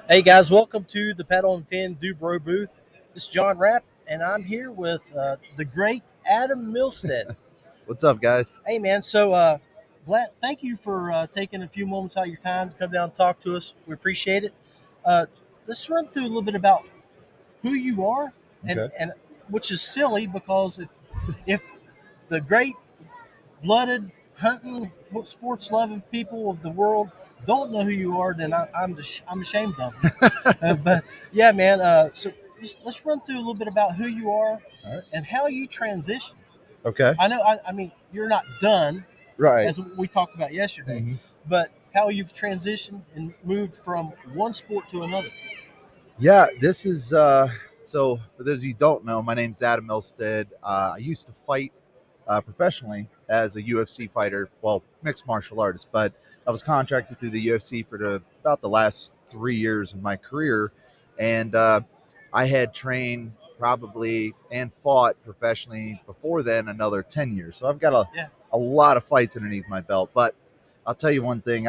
Hey guys, welcome to the Paddle and Fin Dubro booth. This is John Rapp, and I'm here with the great Adam Milstead. What's up, guys? Hey man, glad. Thank you for taking a few moments out of your time to come down and talk to us. We appreciate it. Uh, let's run through a little bit about who you are, Okay. and which is silly because if the great blooded hunting sports loving people of the world don't know who you are, then I'm ashamed of them. But yeah, man. Let's run through a little bit about who you are All right. and how you transitioned. Okay. I know. I mean, you're not done Right. as we talked about yesterday, hmm but how you've transitioned and moved from one sport to another. Yeah, this is so for those of you who don't know, my name's Adam Milstead. I used to fight professionally as a UFC fighter, well, mixed martial artist, but I was contracted through the UFC for about the last 3 years of my career. And I had trained probably and fought professionally before then another 10 years. So I've got Yeah. a lot of fights underneath my belt. But I'll tell you one thing,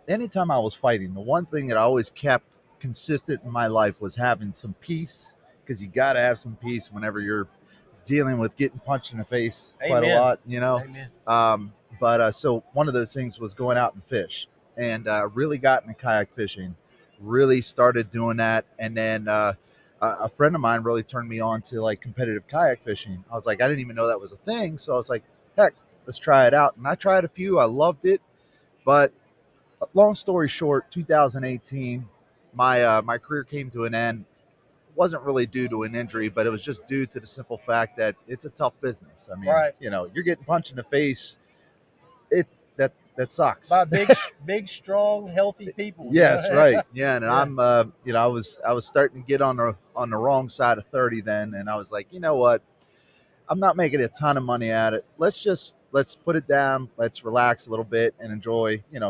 anytime I was fighting, the one thing that I always kept consistent in my life was having some peace, because you got to have some peace whenever you're dealing with getting punched in the face quite a Amen. lot. Amen. So one of those things was going out and fish, and really got into kayak fishing, really started doing that. And then a friend of mine really turned me on to like competitive kayak fishing. I was like, I didn't even know that was a thing. So I was like, heck, let's try it out. And I tried a few, I loved it. But long story short, 2018, my career came to an end. Wasn't really due to an injury, but it was just due to the simple fact that it's a tough business. I mean, Right. you're getting punched in the face. It's that sucks. By big, strong, healthy people. Yes, right. Yeah, and Yeah. I was starting to get on the wrong side of 30 then, and I was like, you know what? I'm not making a ton of money at it. Let's put it down. Let's relax a little bit and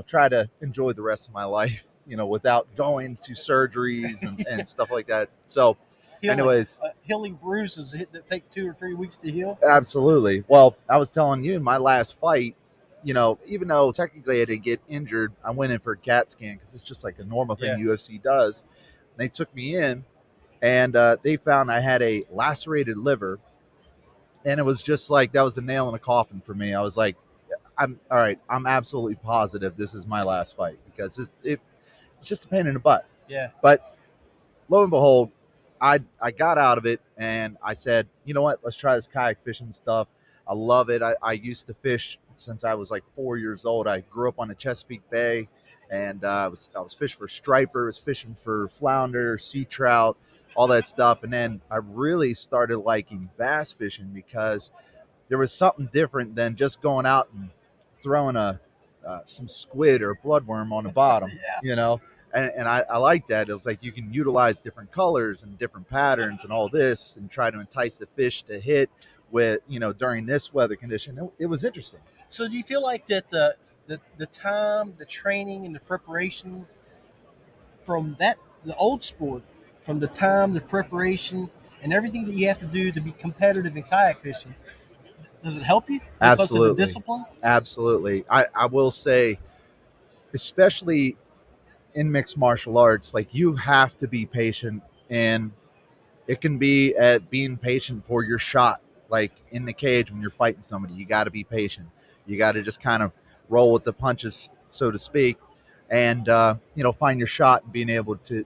try to enjoy the rest of my life, without going to surgeries and stuff like that. So, Healing, anyways, healing bruises that take 2 or 3 weeks to heal. absolutely. Well, I was telling you, my last fight, even though technically I didn't get injured, I went in for a CAT scan because it's just like a normal thing Yeah. UFC does. They took me in, and they found I had a lacerated liver, and it was just like that was a nail in a coffin for me. I was like, I'm all right. I'm absolutely positive this is my last fight because it's just a pain in the butt. Yeah. But lo and behold, I got out of it, and I said, you know what? Let's try this kayak fishing stuff. I love it. I used to fish since I was like 4 years old. I grew up on the Chesapeake Bay, and I was fishing for striper, I was fishing for flounder, sea trout, all that stuff. And then I really started liking bass fishing because there was something different than just going out and throwing some squid or bloodworm on the bottom, Yeah. and I like that. It's like you can utilize different colors and different patterns and all this and try to entice the fish to hit with, during this weather condition. It was interesting. So do you feel like that the time, the training, and the preparation from the old sport, from the time, the preparation, and everything that you have to do to be competitive in kayak fishing, does it help you because of the Absolutely. discipline? Absolutely. I will say, especially in mixed martial arts, like you have to be patient, and it can be at being patient for your shot. Like in the cage when you're fighting somebody, you got to be patient. You got to just kind of roll with the punches, so to speak, and find your shot and being able to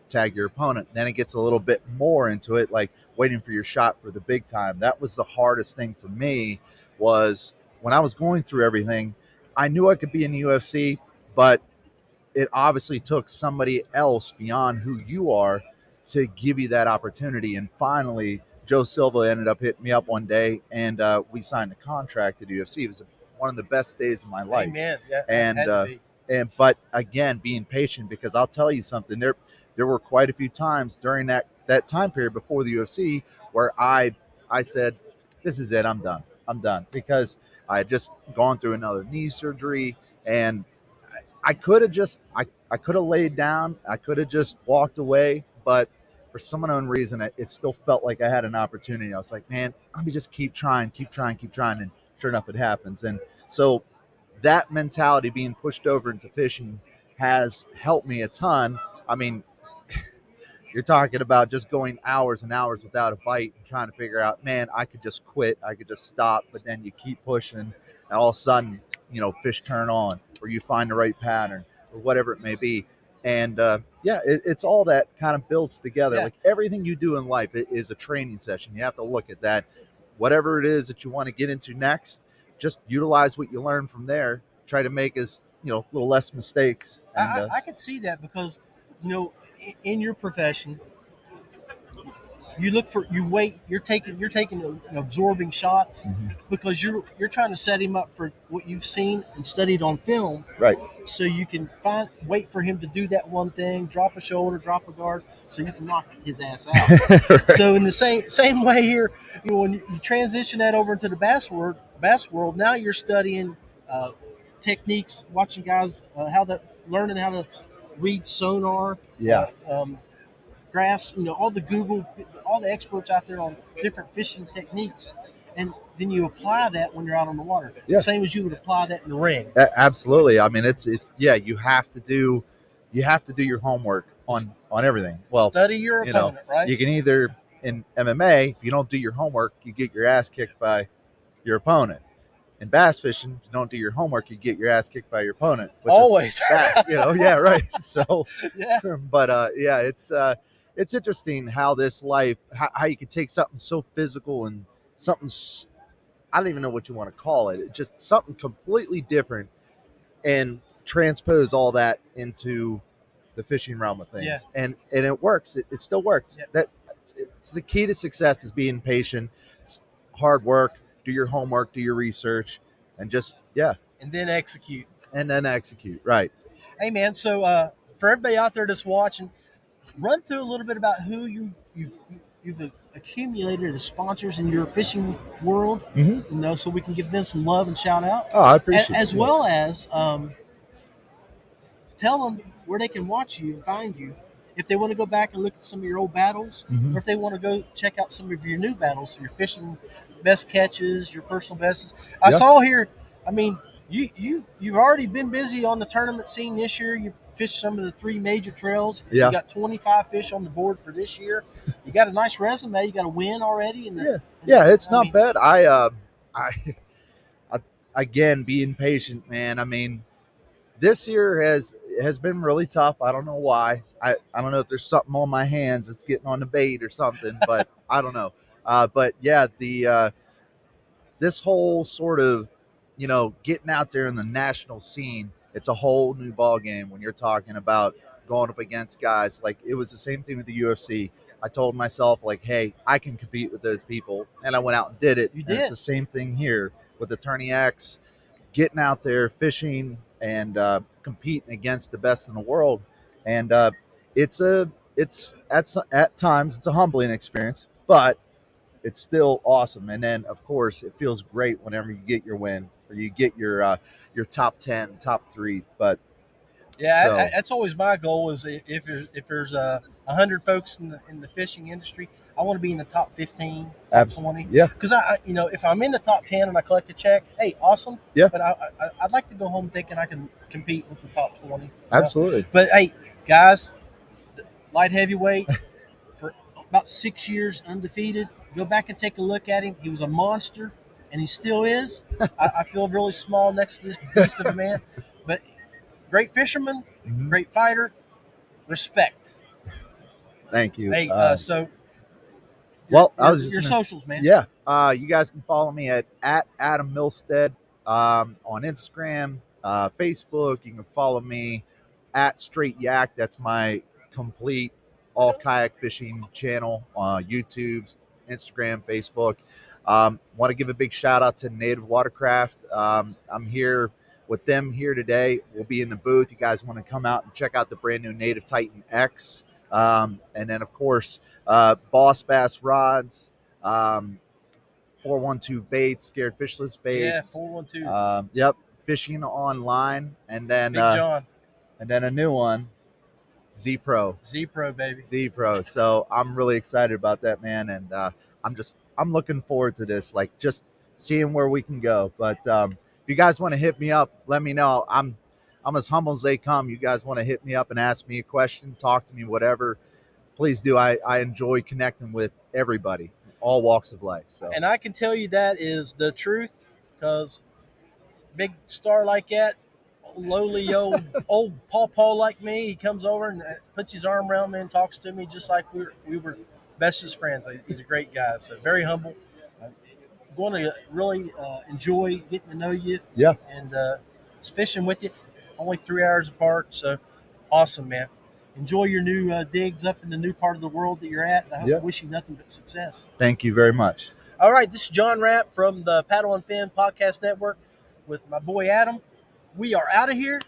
tag your opponent. Then it gets a little bit more into it, like waiting for your shot for the big time. That was the hardest thing for me. Was when I was going through everything, I knew I could be in the UFC, but it obviously took somebody else beyond who you are to give you that opportunity. And finally, Joe Silva ended up hitting me up one day, and we signed a contract at UFC. It was one of the best days of my life. Amen. Yeah, it And had to be. but again, being patient, because I'll tell you something. There were quite a few times during that time period before the UFC where I said, "This is it. I'm done. I'm done," because I had just gone through another knee surgery, and I could have I could have laid down. I could have just walked away, but for some unknown reason, it still felt like I had an opportunity. I was like, man, let me just keep trying, keep trying, keep trying, and sure enough, it happens. And so that mentality being pushed over into fishing has helped me a ton I mean, you're talking about just going hours and hours without a bite and trying to figure out, man, I could just quit, I could just stop, but then you keep pushing, and all of a sudden, fish turn on, or you find the right pattern, or whatever it may be. And it's all that kind of builds together. Yeah. Like everything you do in life is a training session. You have to look at that. Whatever it is that you want to get into next, just utilize what you learn from there. Try to make as little less mistakes. And I could see that because, in your profession, you're taking absorbing shots because you're trying to set him up for what you've seen and studied on film, right, so you can wait for him to do that one thing, drop a shoulder, drop a guard, so you can knock his ass out. right. So in the same way here, when you transition that over into the bass world, now you're studying techniques, watching guys learning how to read sonar, Yeah. grass, all the experts out there on different fishing techniques, and then you apply that when you're out on the water. Yeah. Same as you would apply that in the ring. Absolutely. I mean, it's you have to do your homework on everything. Well, Study your opponent, right? You can either in MMA, if you don't do your homework, you get your ass kicked by your opponent. In bass fishing, if you don't do your homework, you get your ass kicked by your opponent. Always. Bass, yeah, right. So, yeah. But it's interesting how this life, how you can take something so physical and something, I don't even know what you want to call it. It's just something completely different, and transpose all that into the fishing realm of things. Yeah. And it works. It still works. Yeah. It's the key to success is being patient, hard work, do your homework, do your research, and just and then execute. Right. Hey man, so for everybody out there that's watching, run through a little bit about who you've accumulated as sponsors in your fishing world, so we can give them some love and shout out. Oh, I appreciate it. As well as tell them where they can watch you and find you if they want to go back and look at some of your old battles, or if they want to go check out some of your new battles, your fishing best catches, your personal bests. I saw here, I mean, you've already been busy on the tournament scene this year. You've fished some of the 3 major trails. Yeah. You got 25 fish on the board for this year. You got a nice resume. You got a win already. It's not bad. I again, being patient, man. I mean, this year has been really tough. I don't know why. I don't know if there's something on my hands that's getting on the bait or something, but I don't know. But yeah, this whole sort of, getting out there in the national scene, it's a whole new ball game when you're talking about going up against guys. Like, it was the same thing with the UFC. I told myself, like, hey, I can compete with those people, and I went out and did it. You And it's did. the same thing here with the Tourney X, getting out there fishing and competing against the best in the world. And it's at times it's a humbling experience, but it's still awesome. And then, of course, it feels great whenever you get your win or you get your top 10, top 3. But that's always my goal. Is if there's 100 folks in the fishing industry, I want to be in the top 15, top 20. Yeah. Because if I'm in the top 10 and I collect a check, hey, awesome. Yeah. But I'd like to go home thinking I can compete with the top 20. Absolutely. But hey, guys, light heavyweight for about 6 years undefeated. Go back and take a look at him. He was a monster, and he still is. I feel really small next to this beast of a man, but great fisherman, great fighter, respect. Thank you. Hey, your socials, man. Yeah. You guys can follow me at Adam Milstead on Instagram, Facebook. You can follow me at Straight Yak. That's my complete all kayak fishing channel on YouTube, Instagram, Facebook. Want to give a big shout out to Native Watercraft. I'm here with them here today. We'll be in the booth. You guys want to come out and check out the brand new Native Titan X. And then, of course, Boss Bass Rods, 412 Baits, Scared Fishless Baits. Yeah, 412. Yep, Fishing Online. And then Big John. And then a new one, Z Pro. Z Pro, baby. Z Pro. So I'm really excited about that, man. And I'm looking forward to this, like just seeing where we can go. But if you guys want to hit me up, let me know. I'm I'm as humble as they come. You guys want to hit me up and ask me a question, talk to me, whatever, please do. I enjoy connecting with everybody, all walks of life. So, And I can tell you that is the truth, because big star like that, lowly old Paw like me, he comes over and puts his arm around me and talks to me just like we were bestest friends. He's a great guy, so very humble. I'm going to really enjoy getting to know you yeah, and just fishing with you. Only 3 hours apart, so awesome, man. Enjoy your new digs up in the new part of the world that you're at. I yeah. wish you nothing but success. Thank you very much. All right, this is John Rapp from the Paddle and Fin Podcast Network with my boy Adam. We are out of here.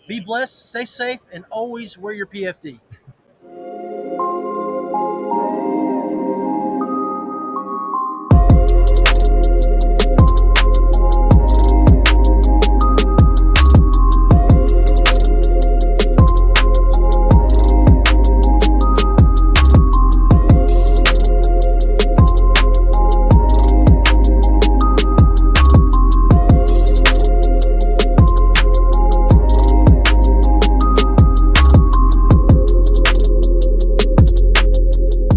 Be blessed, stay safe, and always wear your PFD.